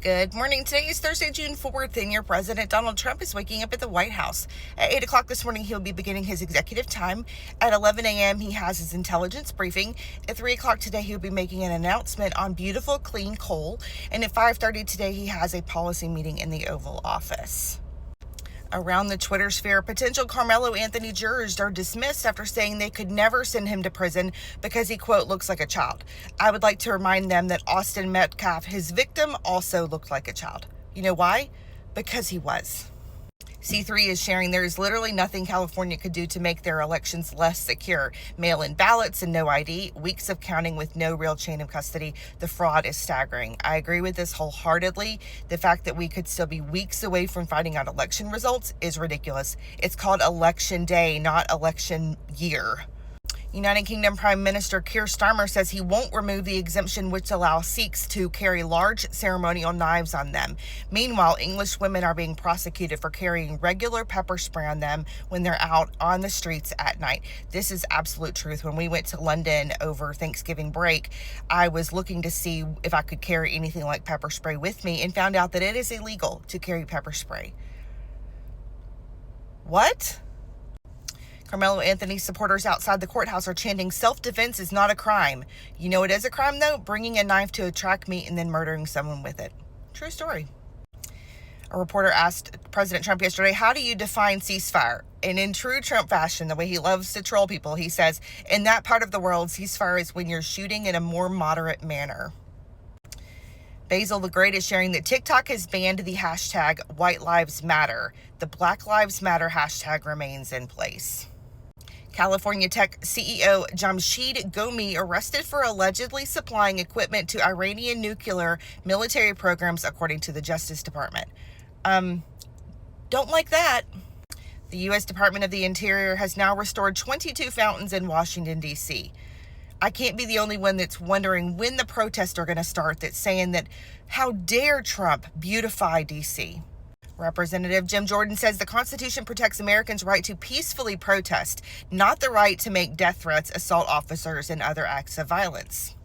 Good morning. Today is Thursday, June 4th, and your President Donald Trump is waking up at the White House. At 8 o'clock this morning, he'll be beginning his executive time. At 11 a.m., he has his intelligence briefing. At 3 o'clock today, he'll be making an announcement on beautiful, clean coal. And at 5:30 today, he has a policy meeting in the Oval Office. Around the Twitter sphere, potential Carmelo Anthony jurors are dismissed after saying they could never send him to prison because he, quote, looks like a child. I would like to remind them that Austin Metcalf, his victim, also looked like a child. You know why? Because he was. C3 is sharing there is literally nothing California could do to make their elections less secure. Mail-in ballots and no ID, weeks of counting with no real chain of custody. The fraud is staggering. I agree with this wholeheartedly. The fact that we could still be weeks away from finding out election results is ridiculous. It's called election day, not election year. United Kingdom Prime Minister Keir Starmer says he won't remove the exemption which allows Sikhs to carry large ceremonial knives on them. Meanwhile, English women are being prosecuted for carrying regular pepper spray on them when they're out on the streets at night. This is absolute truth. When we went to London over Thanksgiving break, I was looking to see if I could carry anything like pepper spray with me and found out that it is illegal to carry pepper spray. What? Carmelo Anthony supporters outside the courthouse are chanting, self-defense is not a crime. You know it is a crime, though? Bringing a knife to a track meet and then murdering someone with it. True story. A reporter asked President Trump yesterday, how do you define ceasefire? And in true Trump fashion, the way he loves to troll people, he says, in that part of the world, ceasefire is when you're shooting in a more moderate manner. Basil the Great is sharing that TikTok has banned the hashtag White Lives Matter. The Black Lives Matter hashtag remains in place. California Tech CEO Jamshid Gomi arrested for allegedly supplying equipment to Iranian nuclear military programs, according to the Justice Department. Don't like that. The U.S. Department of the Interior has now restored 22 fountains in Washington, D.C. I can't be the only one that's wondering when the protests are going to start that's saying that how dare Trump beautify D.C. Representative Jim Jordan says the Constitution protects Americans' right to peacefully protest, not the right to make death threats, assault officers, and other acts of violence.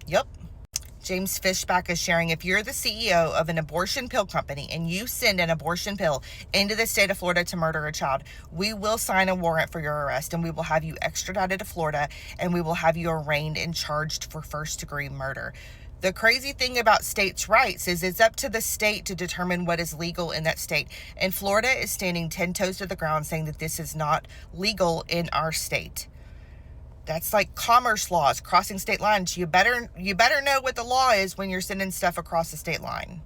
Yep. James Fishback is sharing, if you're the CEO of an abortion pill company and you send an abortion pill into the state of Florida to murder a child, we will sign a warrant for your arrest and we will have you extradited to Florida and we will have you arraigned and charged for first-degree murder. The crazy thing about states' rights is it's up to the state to determine what is legal in that state. And Florida is standing 10 toes to the ground saying that this is not legal in our state. That's like commerce laws, crossing state lines. You better know what the law is when you're sending stuff across the state line.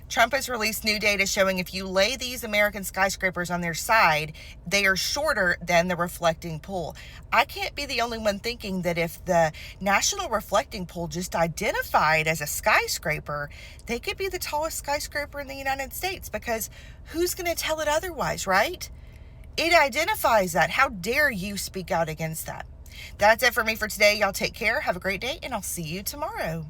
Trump has released new data showing if you lay these American skyscrapers on their side, they are shorter than the reflecting pool. I can't be the only one thinking that if the National Reflecting Pool just identified as a skyscraper, they could be the tallest skyscraper in the United States, because who's going to tell it otherwise, right? It identifies that. How dare you speak out against that? That's it for me for today. Y'all take care. Have a great day, and I'll see you tomorrow.